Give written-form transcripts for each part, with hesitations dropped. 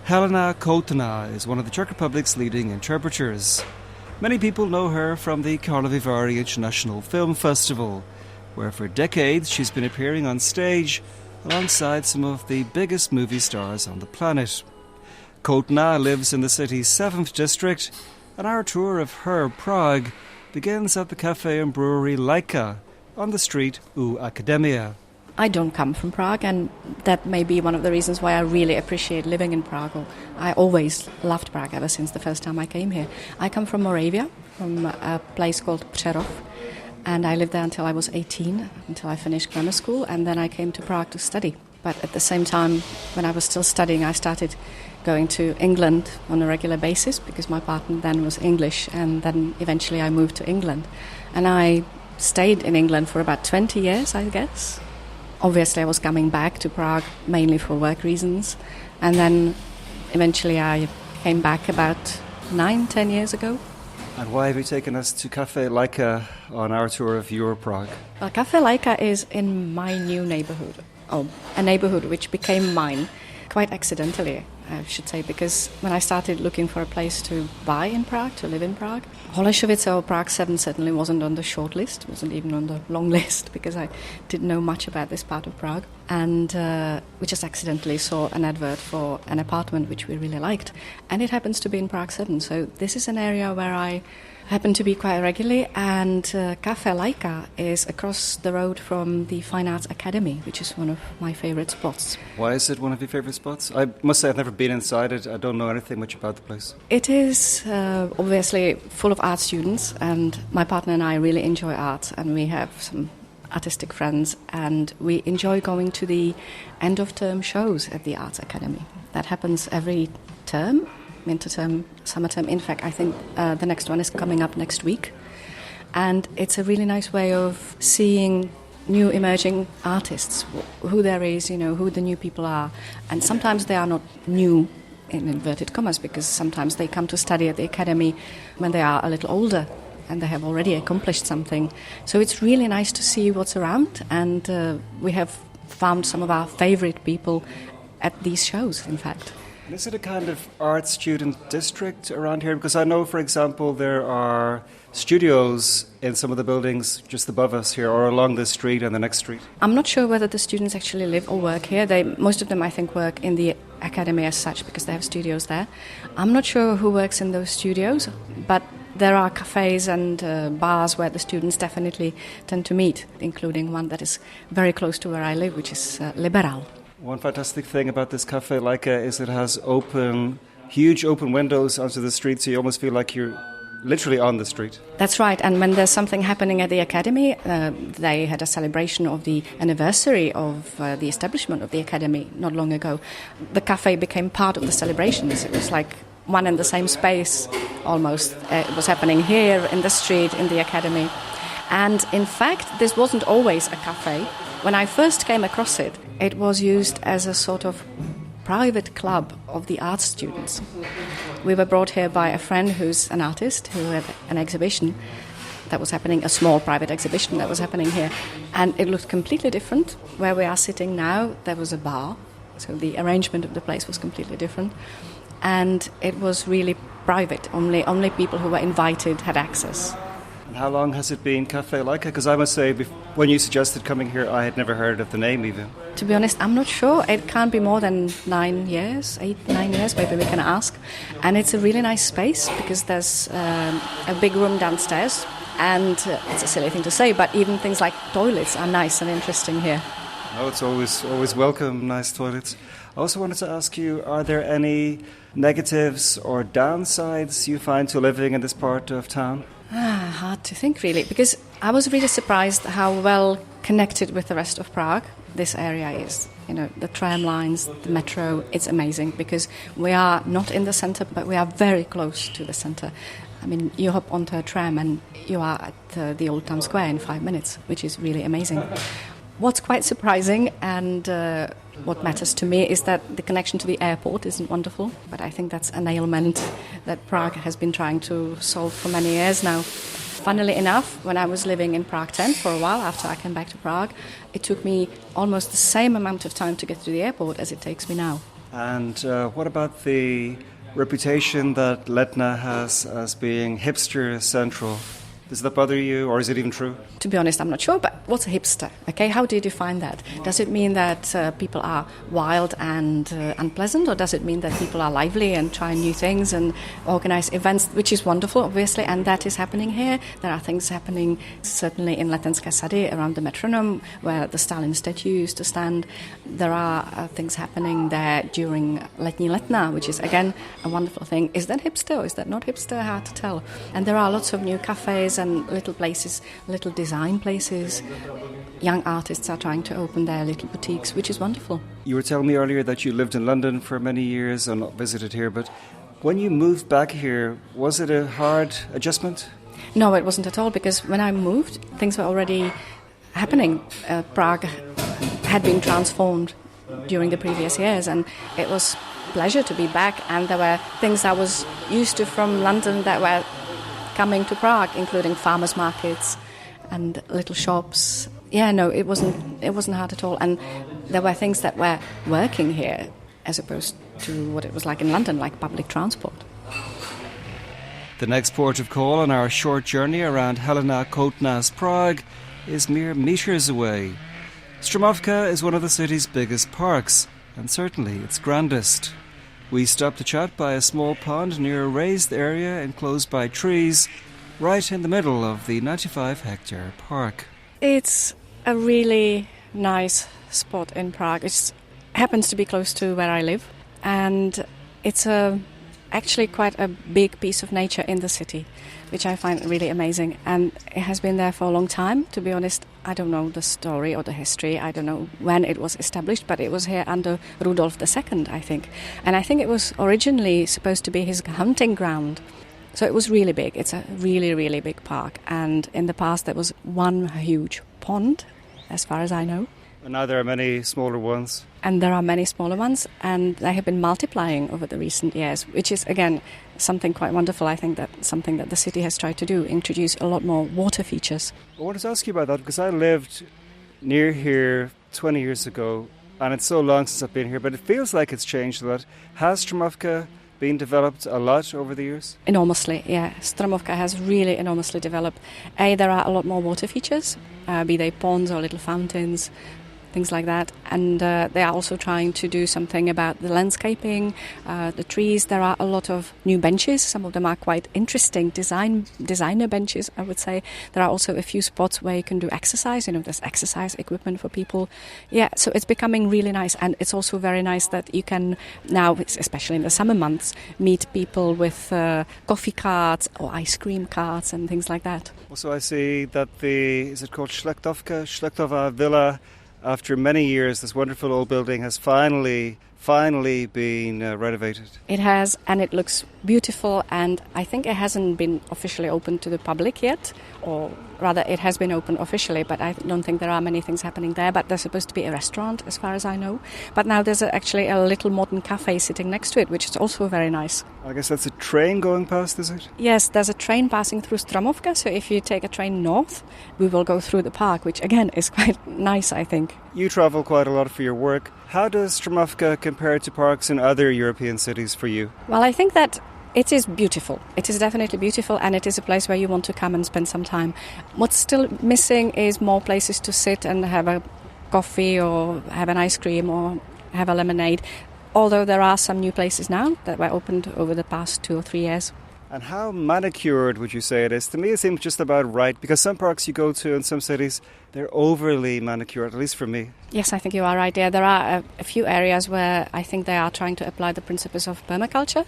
Helena Koutná is one of the Czech Republic's leading interpreters. Many people know her from the Karlovy International Film Festival, where for decades she's been appearing on stage alongside some of the biggest movie stars on the planet. Koutná lives in the city's 7th district, and our tour of her Prague begins at the café and brewery Lajka on the street U Akademie. I don't come from Prague, and that may be one of the reasons why I really appreciate living in Prague. I always loved Prague ever since the first time I came here. I come from Moravia, from a place called Přerov, and I lived there until I was 18, until I finished grammar school, and then I came to Prague to study. But at the same time, when I was still studying, I started going to England on a regular basis because my partner then was English, and then eventually I moved to England. And I stayed in England for about 20 years, I guess. Obviously, I was coming back to Prague mainly for work reasons, and then eventually I came back about 9-10 years ago. And why have you taken us to Café Lajka on our tour of your Prague? Well, Café Lajka is in my new neighborhood, a neighborhood which became mine quite accidentally, I should say, because when I started looking for a place to buy in Prague, to live in Prague, Holešovice or Prague 7 certainly wasn't on the short list, wasn't even on the long list, because I didn't know much about this part of Prague. And we just accidentally saw an advert for an apartment which we really liked. And it happens to be in Prague 7, so this is an area where I happen to be quite regularly, and Café Lajka is across the road from the Fine Arts Academy, which is one of my favourite spots. Why is it one of your favourite spots? I must say I've never been inside it. I don't know anything much about the place. It is obviously full of art students, and my partner and I really enjoy art, and we have some artistic friends, and we enjoy going to the end-of-term shows at the Arts Academy. That happens every term. Winter term, summer term. In fact, I think the next one is coming up next week. And it's a really nice way of seeing new emerging artists, who there is, who the new people are. And sometimes they are not new, in inverted commas, because sometimes they come to study at the academy when they are a little older and they have already accomplished something. So it's really nice to see what's around, and we have found some of our favorite people at these shows, in fact. Is it a kind of art student district around here? Because I know, for example, there are studios in some of the buildings just above us here or along this street and the next street. I'm not sure whether the students actually live or work here. Most of them, I think, work in the academy as such because they have studios there. I'm not sure who works in those studios, but there are cafes and bars where the students definitely tend to meet, including one that is very close to where I live, which is Liberal. One fantastic thing about this Café Lajka is it has huge open windows onto the street, so you almost feel like you're literally on the street. That's right, and when there's something happening at the academy, they had a celebration of the anniversary of the establishment of the academy not long ago. The cafe became part of the celebrations. It was like one and the same space, almost. It was happening here in the street, in the academy. And in fact, this wasn't always a cafe. When I first came across it, it was used as a sort of private club of the art students. We were brought here by a friend who's an artist who had an exhibition that was happening, a small private exhibition that was happening here. And it looked completely different. Where we are sitting now, there was a bar, so the arrangement of the place was completely different. And it was really private. Only people who were invited had access. And how long has it been Café Lajka? Because I must say, when you suggested coming here, I had never heard of the name even. To be honest, I'm not sure. It can't be more than 9 years, 8-9 years, maybe we can ask. And it's a really nice space because there's a big room downstairs. And it's a silly thing to say, but even things like toilets are nice and interesting here. Oh, it's always welcome, nice toilets. I also wanted to ask you, are there any negatives or downsides you find to living in this part of town? Hard to think, really, because I was really surprised how well connected with the rest of Prague this area is. The tram lines, the metro, it's amazing because we are not in the center, but we are very close to the center. I mean, you hop onto a tram and you are at the Old Town Square in 5 minutes, which is really amazing. What's quite surprising and what matters to me is that the connection to the airport isn't wonderful, but I think that's an ailment that Prague has been trying to solve for many years now. Funnily enough, when I was living in Prague 10 for a while after I came back to Prague, it took me almost the same amount of time to get to the airport as it takes me now. And what about the reputation that Letna has as being hipster central? Does that bother you, or is it even true? To be honest, I'm not sure, but what's a hipster? Okay, how do you define that? Does it mean that people are wild and unpleasant, or does it mean that people are lively and try new things and organize events, which is wonderful, obviously, and that is happening here. There are things happening certainly in Letenské sady around the metronome, where the Stalin statue used to stand. There are things happening there during Letní Letna, which is, again, a wonderful thing. Is that hipster or is that not hipster? Hard to tell. And there are lots of new cafes and little places, little design places. Young artists are trying to open their little boutiques, which is wonderful. You were telling me earlier that you lived in London for many years and visited here, but when you moved back here, was it a hard adjustment? No, it wasn't at all, because when I moved, things were already happening. Prague had been transformed during the previous years, and it was a pleasure to be back, and there were things I was used to from London that were coming to Prague, including farmers' markets and little shops. Yeah, no, it wasn't hard at all. And there were things that were working here as opposed to what it was like in London, like public transport. The next port of call on our short journey around Helena Koutná's Prague is mere metres away. Stromovka is one of the city's biggest parks, and certainly its grandest. We stopped to chat by a small pond near a raised area enclosed by trees, right in the middle of the 95-hectare park. It's a really nice spot in Prague. It happens to be close to where I live, and it's actually quite a big piece of nature in the city, which I find really amazing. And it has been there for a long time. To be honest, I don't know the story or the history. I don't know when it was established, but it was here under Rudolf II, I think. And I think it was originally supposed to be his hunting ground. So it was really big. It's a really, really big park. And in the past, there was one huge pond, as far as I know. And now there are many smaller ones. And there are many smaller ones, and they have been multiplying over the recent years, which is, again, something quite wonderful. I think that's something that the city has tried to do, introduce a lot more water features. I wanted to ask you about that, because I lived near here 20 years ago, and it's so long since I've been here, but it feels like it's changed a lot. Has Stromovka been developed a lot over the years? Enormously, yeah. Stromovka has really enormously developed. There are a lot more water features, be they ponds or little fountains, things like that. And they are also trying to do something about the landscaping, the trees. There are a lot of new benches. Some of them are quite interesting designer benches, I would say. There are also a few spots where you can do exercise. There's exercise equipment for people. Yeah, so it's becoming really nice. And it's also very nice that you can now, especially in the summer months, meet people with coffee carts or ice cream carts and things like that. Also, I see that is it called Schlechtova Villa? After many years, this wonderful old building has finally been renovated. It has, and it looks beautiful, and I think it hasn't been officially opened to the public yet, or rather it has been opened officially, but I don't think there are many things happening there. But there's supposed to be a restaurant, as far as I know. But now there's actually a little modern cafe sitting next to it, which is also very nice. I guess that's a train going past, is it? Yes, there's a train passing through Stromovka, so if you take a train north, we will go through the park, which again is quite nice, I think. You travel quite a lot for your work. How does Stromovka compare to parks in other European cities for you? Well, I think that it is beautiful. It is definitely beautiful, and it is a place where you want to come and spend some time. What's still missing is more places to sit and have a coffee or have an ice cream or have a lemonade, although there are some new places now that were opened over the past 2 or 3 years. And how manicured would you say it is? To me, it seems just about right, because some parks you go to in some cities, they're overly manicured, at least for me. Yes, I think you are right. Yeah, there are a few areas where I think they are trying to apply the principles of permaculture.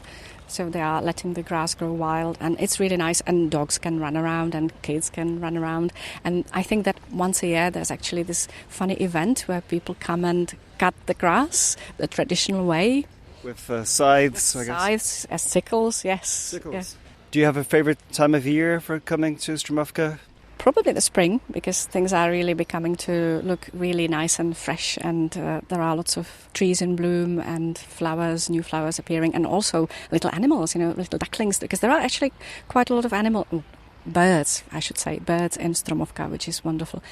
So they are letting the grass grow wild, and it's really nice, and dogs can run around and kids can run around. And I think that once a year there's actually this funny event where people come and cut the grass the traditional way. With scythes, I guess. Scythes, as sickles, yes. Sickles. Yes. Do you have a favourite time of year for coming to Stromovka? Probably the spring, because things are really becoming to look really nice and fresh, and there are lots of trees in bloom and flowers, new flowers appearing, and also little animals, little ducklings, because there are actually quite a lot of birds in Stromovka, which is wonderful.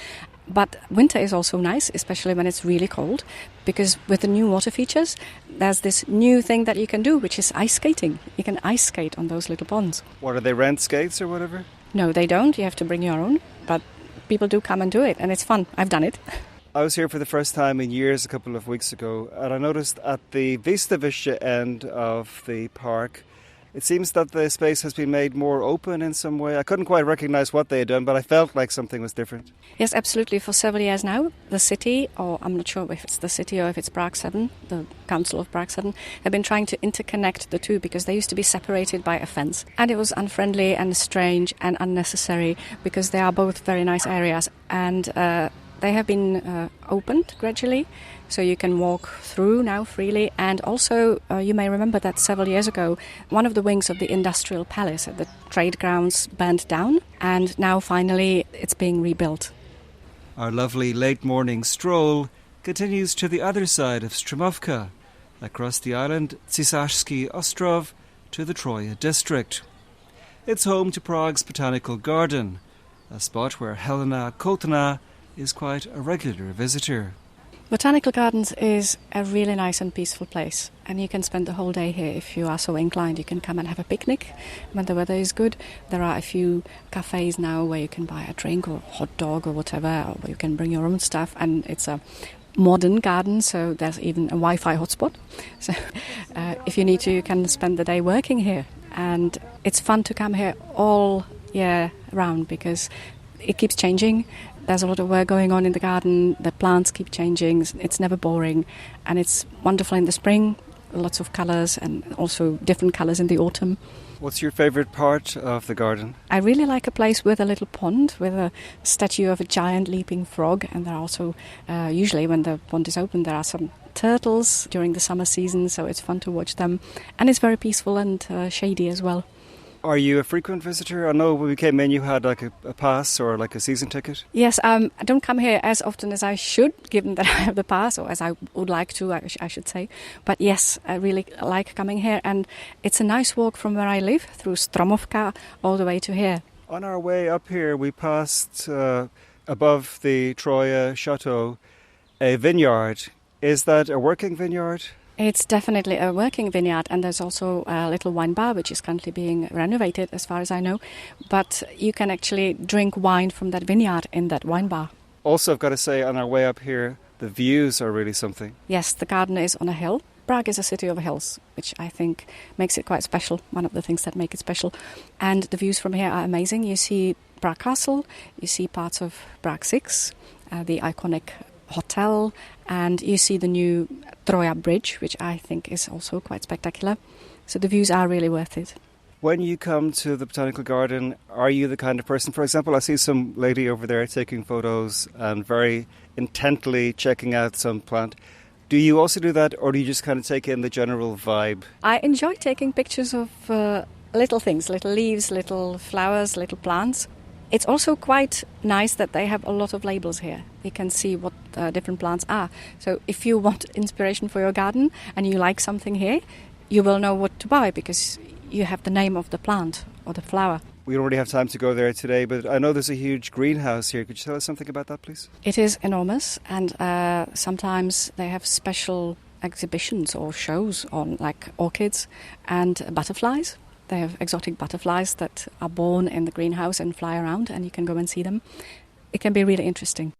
But winter is also nice, especially when it's really cold, because with the new water features, there's this new thing that you can do, which is ice skating. You can ice skate on those little ponds. What, are they rent skates or whatever? No, they don't. You have to bring your own. But people do come and do it, and it's fun. I've done it. I was here for the first time in years a couple of weeks ago, and I noticed at the Vistavisha end of the park, it seems that the space has been made more open in some way. I couldn't quite recognise what they had done, but I felt like something was different. Yes, absolutely. For several years now, the city, or I'm not sure if it's the city or if it's Prague 7, the Council of Prague 7, have been trying to interconnect the two because they used to be separated by a fence. And it was unfriendly and strange and unnecessary because they are both very nice areas. And they have been opened gradually, so you can walk through now freely. And also, you may remember that several years ago, one of the wings of the industrial palace at the trade grounds burned down, and now finally it's being rebuilt. Our lovely late morning stroll continues to the other side of Stromovka, across the island Císařský Ostrov to the Troja district. It's home to Prague's Botanical Garden, a spot where Helena Koutná is quite a regular visitor. Botanical Gardens is a really nice and peaceful place, and you can spend the whole day here if you are so inclined. You can come and have a picnic when the weather is good. There are a few cafes now where you can buy a drink or hot dog or whatever, or you can bring your own stuff, and it's a modern garden, so there's even a Wi-Fi hotspot. So if you need to, you can spend the day working here, and it's fun to come here all year round because it keeps changing. There's a lot of work going on in the garden. The plants keep changing. It's never boring. And it's wonderful in the spring, lots of colours, and also different colours in the autumn. What's your favourite part of the garden? I really like a place with a little pond, with a statue of a giant leaping frog. And there are also, usually when the pond is open, there are some turtles during the summer season, so it's fun to watch them. And it's very peaceful and shady as well. Are you a frequent visitor? I know when we came in you had like a pass or like a season ticket. Yes, I don't come here as often as I should, given that I have the pass, or as I would like to, I should say. But yes, I really like coming here, and it's a nice walk from where I live, through Stromovka, all the way to here. On our way up here, we passed above the Troja Chateau a vineyard. Is that a working vineyard? It's definitely a working vineyard, and there's also a little wine bar which is currently being renovated as far as I know, but you can actually drink wine from that vineyard in that wine bar. Also, I've got to say, on our way up here, the views are really something. Yes, the garden is on a hill. Prague is a city of hills, which I think makes it quite special, one of the things that make it special. And the views from here are amazing. You see Prague Castle, you see parts of Prague 6, the iconic hotel, and you see the new Troja Bridge, which I think is also quite spectacular. So the views are really worth it. When you come to the Botanical Garden, are you the kind of person, for example, I see some lady over there taking photos and very intently checking out some plant. Do you also do that, or do you just kind of take in the general vibe? I enjoy taking pictures of little things, little leaves, little flowers, little plants. It's also quite nice that they have a lot of labels here. You can see what different plants are. So if you want inspiration for your garden and you like something here, you will know what to buy because you have the name of the plant or the flower. We don't really have time to go there today, but I know there's a huge greenhouse here. Could you tell us something about that, please? It is enormous, and sometimes they have special exhibitions or shows on like orchids and butterflies. They have exotic butterflies that are born in the greenhouse and fly around, and you can go and see them. It can be really interesting.